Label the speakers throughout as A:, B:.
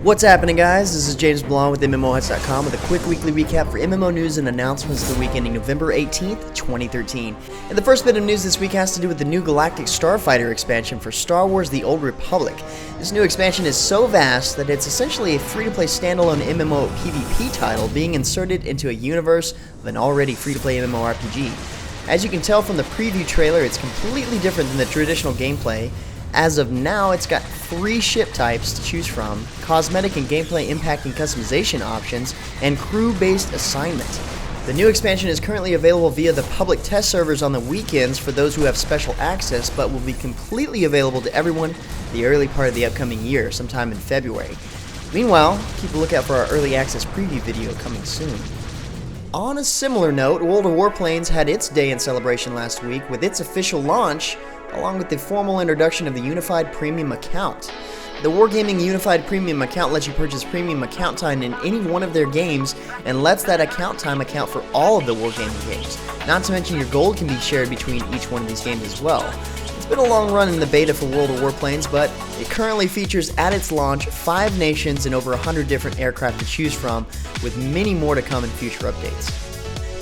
A: What's happening, guys? This is James Blonde with MMOHuts.com with a quick weekly recap for MMO news and announcements of the week ending November 18th, 2013. And the first bit of news this week has to do with the new Galactic Starfighter expansion for Star Wars The Old Republic. This new expansion is so vast that it's essentially a free-to-play standalone MMO PvP title being inserted into a universe of an already free-to-play MMORPG. As you can tell from the preview trailer, it's completely different than the traditional gameplay. As of now, it's got 3 ship types to choose from, cosmetic and gameplay impacting customization options, and crew-based assignment. The new expansion is currently available via the public test servers on the weekends for those who have special access, but will be completely available to everyone the early part of the upcoming year, sometime in February. Meanwhile, keep a lookout for our early access preview video coming soon. On a similar note, World of Warplanes had its day in celebration last week with its official launch, along with the formal introduction of the Unified Premium Account. The Wargaming Unified Premium Account lets you purchase premium account time in any one of their games and lets that account time account for all of the Wargaming games. Not to mention your gold can be shared between each one of these games as well. It's been a long run in the beta for World of Warplanes, but it currently features at its launch 5 nations and over 100 different aircraft to choose from, with many more to come in future updates.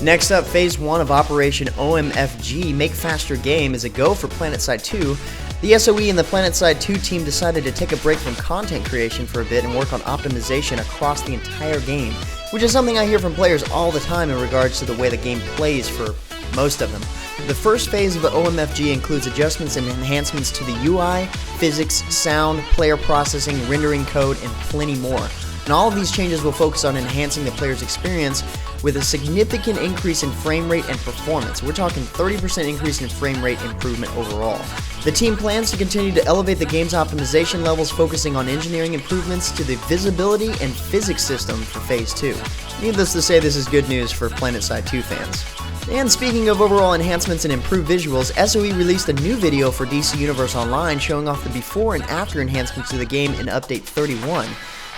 A: Next up, Phase 1 of Operation OMFG, Make Faster Game, is a go for Planetside 2. The SOE and the Planetside 2 team decided to take a break from content creation for a bit and work on optimization across the entire game, which is something I hear from players all the time in regards to the way the game plays for most of them. The first phase of the OMFG includes adjustments and enhancements to the UI, physics, sound, player processing, rendering code, and plenty more. And all of these changes will focus on enhancing the player's experience with a significant increase in frame rate and performance. We're talking 30% increase in frame rate improvement overall. The team plans to continue to elevate the game's optimization levels, focusing on engineering improvements to the visibility and physics system for Phase 2. Needless to say, this is good news for Planetside 2 fans. And speaking of overall enhancements and improved visuals, SOE released a new video for DC Universe Online showing off the before and after enhancements to the game in Update 31.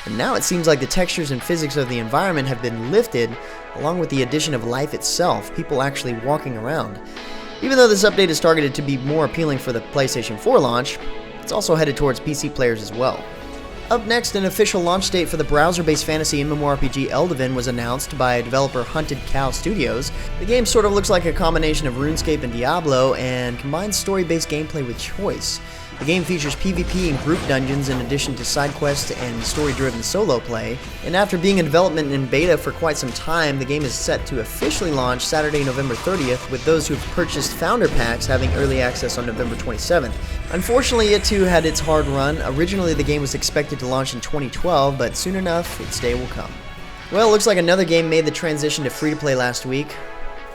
A: And now it seems like the textures and physics of the environment have been lifted, along with the addition of life itself, people actually walking around. Even though this update is targeted to be more appealing for the PlayStation 4 launch, it's also headed towards PC players as well. Up next, an official launch date for the browser-based fantasy MMORPG Eldevin was announced by developer Hunted Cow Studios. The game sort of looks like a combination of RuneScape and Diablo, and combines story-based gameplay with choice. The game features PvP and group dungeons in addition to side quests and story-driven solo play, and after being in development and beta for quite some time, the game is set to officially launch Saturday, November 30th, with those who have purchased Founder Packs having early access on November 27th. Unfortunately, it too had its hard run. Originally, the game was expected to launch in 2012, but soon enough, its day will come. Well, it looks like another game made the transition to free-to-play last week.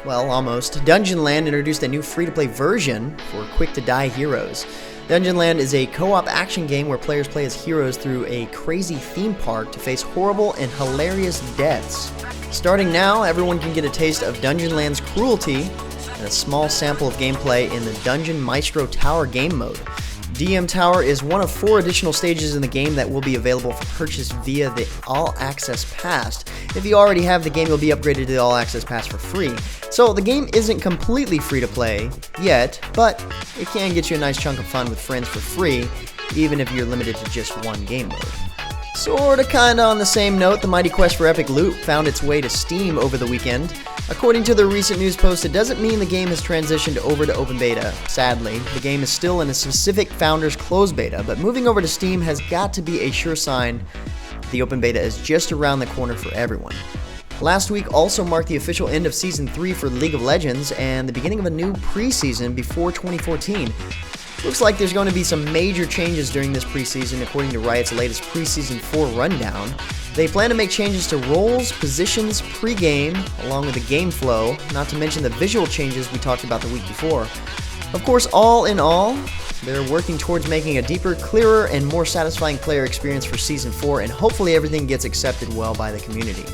A: Well, almost. Dungeonland introduced a new free-to-play version for quick-to-die heroes. Dungeonland is a co-op action game where players play as heroes through a crazy theme park to face horrible and hilarious deaths. Starting now, everyone can get a taste of Dungeonland's cruelty and a small sample of gameplay in the Dungeon Maestro Tower game mode. DM Tower is one of 4 additional stages in the game that will be available for purchase via the All Access Pass. If you already have the game, you'll be upgraded to the All Access Pass for free. So the game isn't completely free to play yet, but it can get you a nice chunk of fun with friends for free, even if you're limited to just one game mode. Sorta kinda on the same note, the mighty quest for epic loot found its way to Steam over the weekend. According to the recent news post, it doesn't mean the game has transitioned over to open beta. Sadly, the game is still in a specific founder's closed beta, but moving over to Steam has got to be a sure sign the open beta is just around the corner for everyone. Last week also marked the official end of Season 3 for League of Legends and the beginning of a new preseason before 2014. Looks like there's going to be some major changes during this preseason according to Riot's latest Preseason 4 rundown. They plan to make changes to roles, positions, pre-game, along with the game flow, not to mention the visual changes we talked about the week before. Of course, all in all, they're working towards making a deeper, clearer, and more satisfying player experience for Season 4, and hopefully everything gets accepted well by the community.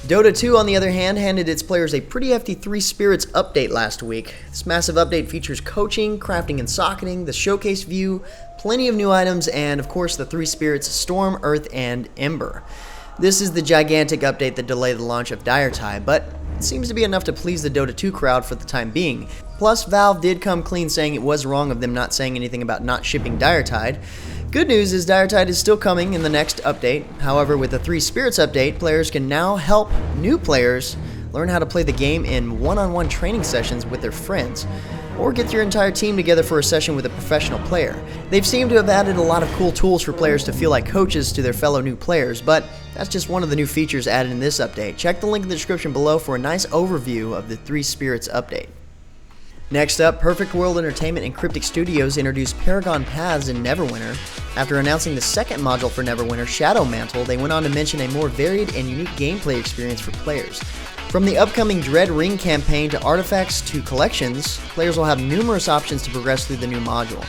A: Dota 2, on the other hand, handed its players a pretty hefty 3 Spirits update last week. This massive update features coaching, crafting and socketing, the showcase view, plenty of new items, and of course the 3 Spirits Storm, Earth, and Ember. This is the gigantic update that delayed the launch of Diretide, but it seems to be enough to please the Dota 2 crowd for the time being. Plus, Valve did come clean saying it was wrong of them not saying anything about not shipping Diretide. Good news is Diretide is still coming in the next update. However, with the 3 Spirits update, players can now help new players learn how to play the game in one-on-one training sessions with their friends, or get your entire team together for a session with a professional player. They've seemed to have added a lot of cool tools for players to feel like coaches to their fellow new players, but that's just one of the new features added in this update. Check the link in the description below for a nice overview of the 3 Spirits update. Next up, Perfect World Entertainment and Cryptic Studios introduced Paragon Paths in Neverwinter. After announcing the second module for Neverwinter, Shadow Mantle, they went on to mention a more varied and unique gameplay experience for players. From the upcoming Dread Ring campaign to artifacts to collections, players will have numerous options to progress through the new module,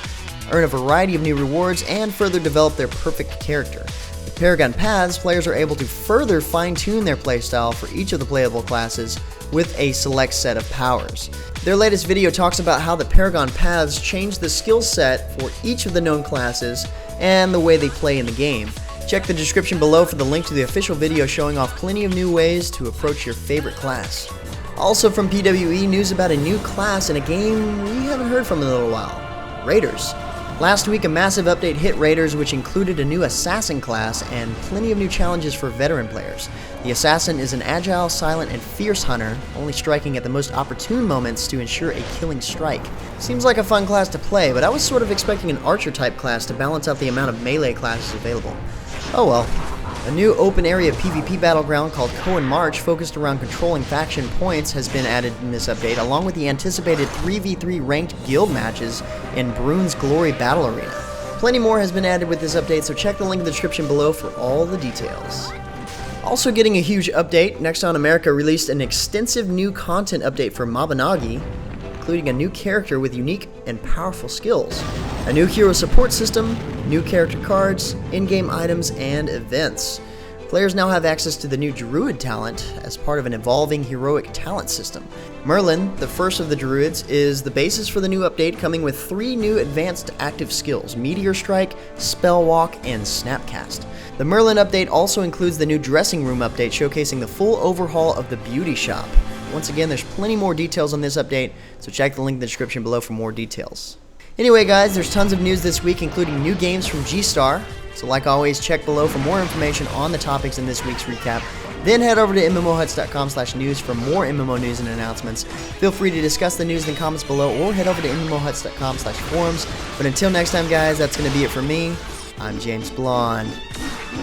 A: earn a variety of new rewards, and further develop their perfect character. With Paragon Paths, players are able to further fine-tune their playstyle for each of the playable classes with a select set of powers. Their latest video talks about how the Paragon Paths change the skill set for each of the known classes and the way they play in the game. Check the description below for the link to the official video showing off plenty of new ways to approach your favorite class. Also from PWE, news about a new class in a game we haven't heard from in a little while, RaiderZ. Last week, a massive update hit RaiderZ, which included a new Assassin class and plenty of new challenges for veteran players. The Assassin is an agile, silent, and fierce hunter, only striking at the most opportune moments to ensure a killing strike. Seems like a fun class to play, but I was sort of expecting an archer-type class to balance out the amount of melee classes available. Oh well. A new open-area PvP battleground called Cohen March, focused around controlling faction points, has been added in this update, along with the anticipated 3v3 ranked guild matches in Brune's Glory Battle Arena. Plenty more has been added with this update, so check the link in the description below for all the details. Also getting a huge update, Next on America released an extensive new content update for Mabinogi, including a new character with unique and powerful skills, a new hero support system, new character cards, in-game items, and events. Players now have access to the new Druid talent as part of an evolving heroic talent system. Merlin, the first of the Druids, is the basis for the new update, coming with 3 new advanced active skills: Meteor Strike, Spell Walk, and Snapcast. The Merlin update also includes the new dressing room update, showcasing the full overhaul of the beauty shop. Once again, there's plenty more details on this update, so check the link in the description below for more details. Anyway guys, there's tons of news this week, including new games from G-Star, so like always, check below for more information on the topics in this week's recap. Then head over to MMOHuts.com/news for more MMO news and announcements. Feel free to discuss the news in the comments below, or head over to MMOHuts.com/forums. But until next time guys, that's going to be it for me. I'm James Blonde.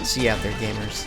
A: See you out there, gamers.